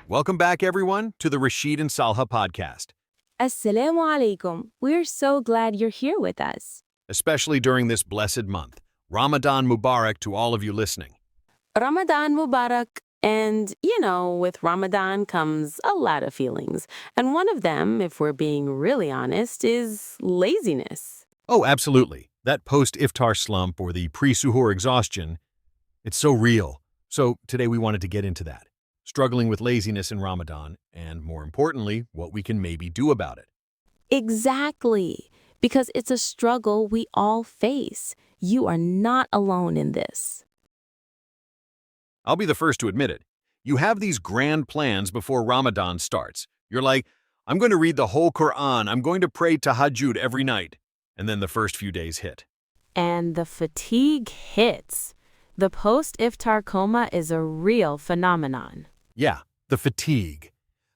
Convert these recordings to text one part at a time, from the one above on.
Welcome back, everyone, to the Rashid and Salha podcast. Assalamu alaikum. We're so glad you're here with us. Especially during this blessed month. Ramadan Mubarak to all of you listening. Ramadan Mubarak. And, with Ramadan comes a lot of feelings. And one of them, if we're being really honest, is laziness. Oh, absolutely. That post-iftar slump or the pre-suhoor exhaustion, it's so real. So today we wanted to get into that. Struggling with laziness in Ramadan, and more importantly, what we can maybe do about it. Exactly. Because it's a struggle we all face. You are not alone in this. I'll be the first to admit it. You have these grand plans before Ramadan starts. You're like, I'm going to read the whole Quran, I'm going to pray tahajjud every night. And then the first few days hit. And the fatigue hits. The post-iftar coma is a real phenomenon. Yeah, the fatigue.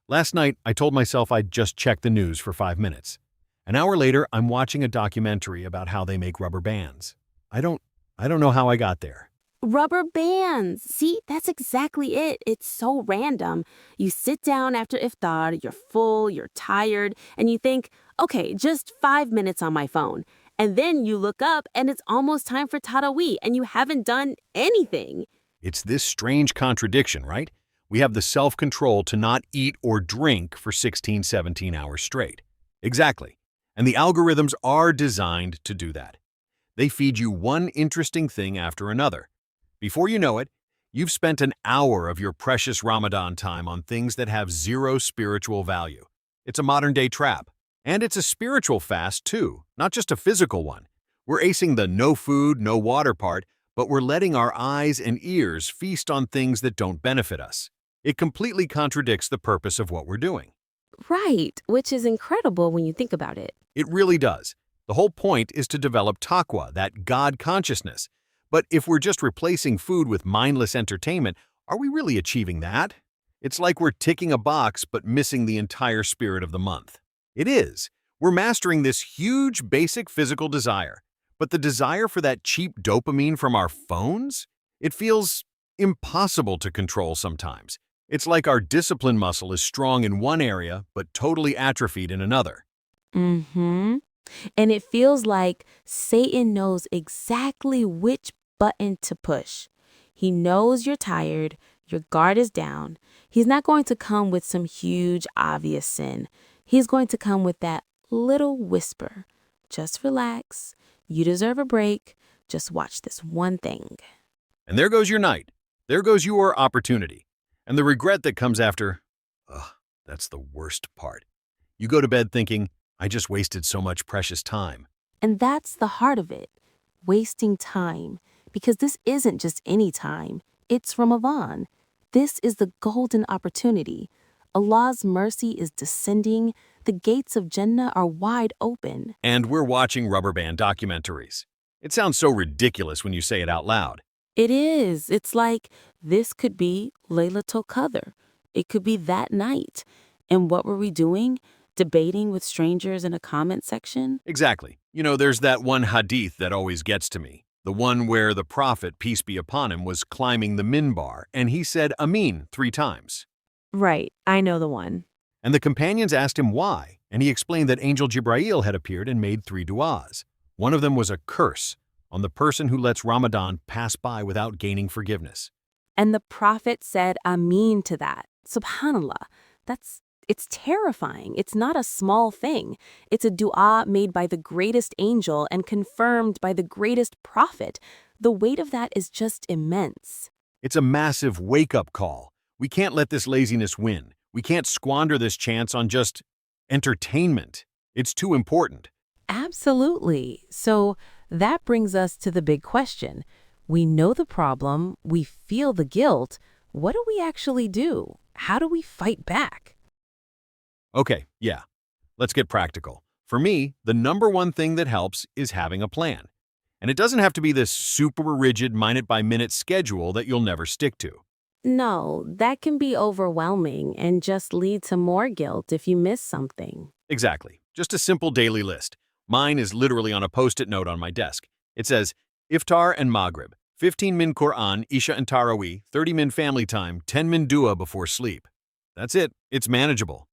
Last night, I told myself I'd just check the news for 5 minutes. An hour later, I'm watching a documentary about how they make rubber bands. I don't know how I got there. Rubber bands. See, that's exactly it. It's so random. You sit down after iftar, you're full, you're tired, and you think, okay, just 5 minutes on my phone. And then you look up and it's almost time for Taraweeh and you haven't done anything. It's this strange contradiction, right? We have the self-control to not eat or drink for 16, 17 hours straight. Exactly. And the algorithms are designed to do that. They feed you one interesting thing after another. Before you know it, you've spent an hour of your precious Ramadan time on things that have zero spiritual value. It's a modern-day trap. And it's a spiritual fast, too, not just a physical one. We're acing the no food, no water part, but we're letting our eyes and ears feast on things that don't benefit us. It completely contradicts the purpose of what we're doing. Right, which is incredible when you think about it. It really does. The whole point is to develop taqwa, that God consciousness. But if we're just replacing food with mindless entertainment, are we really achieving that? It's like we're ticking a box but missing the entire spirit of the month. It is. We're mastering this huge basic physical desire. But the desire for that cheap dopamine from our phones? It feels impossible to control sometimes. It's like our discipline muscle is strong in one area but totally atrophied in another. Mm-hmm. And it feels like Satan knows exactly which button to push. He knows you're tired, your guard is down. He's not going to come with some huge, obvious sin. He's going to come with that little whisper. Just relax. You deserve a break. Just watch this one thing. And there goes your night. There goes your opportunity. And the regret that comes after, that's the worst part. You go to bed thinking, I just wasted so much precious time. And that's the heart of it. Wasting time. Because this isn't just any time. It's Ramadan. This is the golden opportunity. Allah's mercy is descending. The gates of Jannah are wide open. And we're watching rubber band documentaries. It sounds so ridiculous when you say it out loud. It is. It's like this could be Laylatul Qadr. It could be that night. And what were we doing? Debating with strangers in a comment section? Exactly. There's that one hadith that always gets to me. The one where the Prophet, peace be upon him, was climbing the minbar, and he said Ameen 3 times. Right, I know the one. And the companions asked him why, and he explained that Angel Jibrail had appeared and made 3 du'as. One of them was a curse on the person who lets Ramadan pass by without gaining forgiveness. And the Prophet said Ameen to that. Subhanallah. It's terrifying. It's not a small thing. It's a dua made by the greatest angel and confirmed by the greatest prophet. The weight of that is just immense. It's a massive wake-up call. We can't let this laziness win. We can't squander this chance on just entertainment. It's too important. Absolutely. So that brings us to the big question. We know the problem. We feel the guilt. What do we actually do? How do we fight back? Okay, yeah. Let's get practical. For me, the number one thing that helps is having a plan. And it doesn't have to be this super rigid minute-by-minute schedule that you'll never stick to. No, that can be overwhelming and just lead to more guilt if you miss something. Exactly. Just a simple daily list. Mine is literally on a post-it note on my desk. It says, Iftar and Maghrib, 15 min Quran, Isha and Taraweeh, 30 min family time, 10 min dua before sleep. That's it. It's manageable.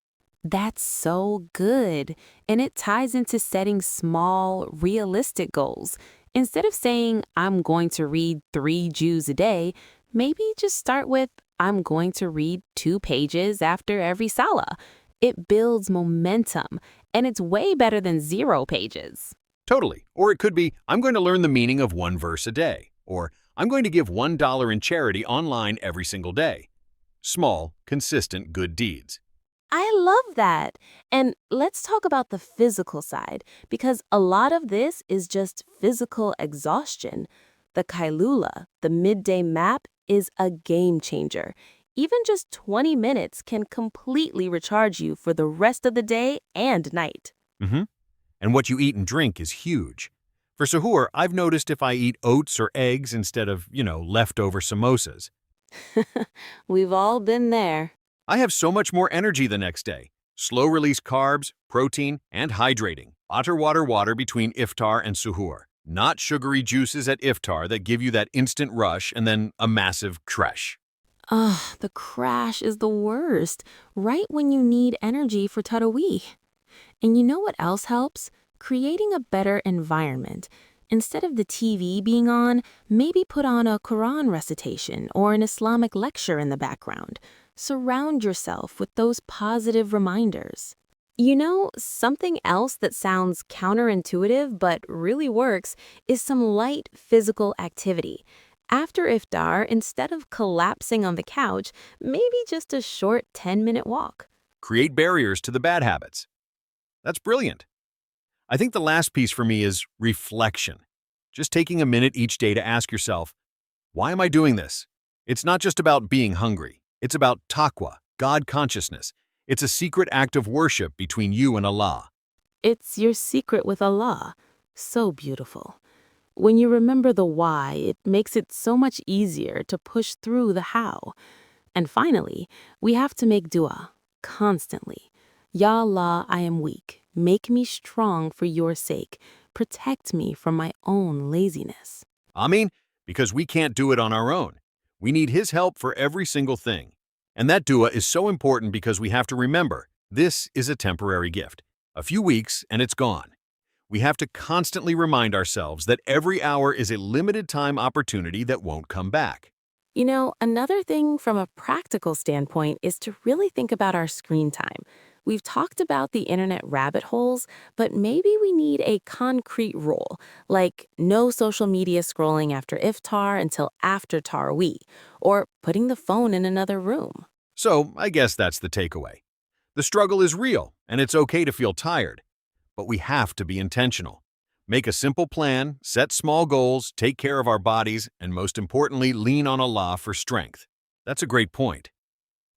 That's so good. And it ties into setting small, realistic goals. Instead of saying, I'm going to read 3 Jews a day, maybe just start with, I'm going to read 2 pages after every salah. It builds momentum, and it's way better than 0 pages. Totally. Or it could be, I'm going to learn the meaning of one verse a day. Or I'm going to give $1 in charity online every single day. Small, consistent good deeds. I love that. And let's talk about the physical side, because a lot of this is just physical exhaustion. The Kailula, the midday map, is a game changer. Even just 20 minutes can completely recharge you for the rest of the day and night. Mm-hmm. And what you eat and drink is huge. For suhoor, I've noticed if I eat oats or eggs instead of, leftover samosas, We've all been there. I have so much more energy the next day. Slow-release carbs, protein, and hydrating. Water between iftar and suhoor. Not sugary juices at iftar that give you that instant rush and then a massive crash. Ugh, the crash is the worst, right when you need energy for tarawih. And you know what else helps? Creating a better environment. Instead of the TV being on, maybe put on a Quran recitation or an Islamic lecture in the background. Surround yourself with those positive reminders. You know, something else that sounds counterintuitive but really works is some light physical activity. After iftar, instead of collapsing on the couch, maybe just a short 10-minute walk. Create barriers to the bad habits. That's brilliant. I think the last piece for me is reflection. Just taking a minute each day to ask yourself, why am I doing this? It's not just about being hungry. It's about taqwa, God consciousness. It's a secret act of worship between you and Allah. It's your secret with Allah. So beautiful. When you remember the why, it makes it so much easier to push through the how. And finally, we have to make dua constantly. Ya Allah, I am weak. Make me strong for your sake. Protect me from my own laziness. Ameen, because we can't do it on our own. We need His help for every single thing. And that dua is so important because we have to remember, this is a temporary gift. A few weeks and it's gone. We have to constantly remind ourselves that every hour is a limited time opportunity that won't come back. You know, another thing from a practical standpoint is to really think about our screen time. We've talked about the internet rabbit holes, but maybe we need a concrete rule, like no social media scrolling after iftar until after tarawih, or putting the phone in another room. So, I guess that's the takeaway. The struggle is real, and it's okay to feel tired. But we have to be intentional. Make a simple plan, set small goals, take care of our bodies, and most importantly, lean on Allah for strength. That's a great point.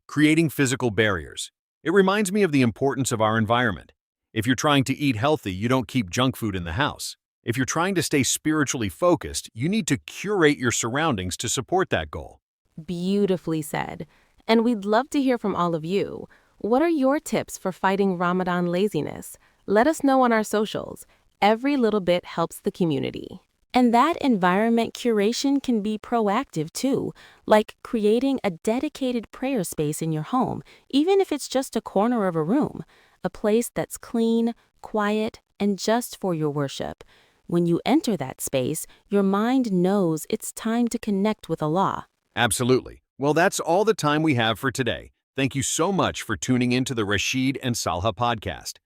Creating physical barriers. It reminds me of the importance of our environment. If you're trying to eat healthy, you don't keep junk food in the house. If you're trying to stay spiritually focused, you need to curate your surroundings to support that goal. Beautifully said. And we'd love to hear from all of you. What are your tips for fighting Ramadan laziness? Let us know on our socials. Every little bit helps the community. And that environment curation can be proactive too, like creating a dedicated prayer space in your home, even if it's just a corner of a room, a place that's clean, quiet, and just for your worship. When you enter that space, your mind knows it's time to connect with Allah. Absolutely. Well, that's all the time we have for today. Thank you so much for tuning in to the Rashid and Salha podcast.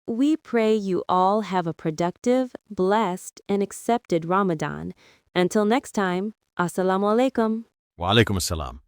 We pray you all have a productive, blessed, and accepted Ramadan. Until next time, Assalamu alaikum. Wa alaikum assalam.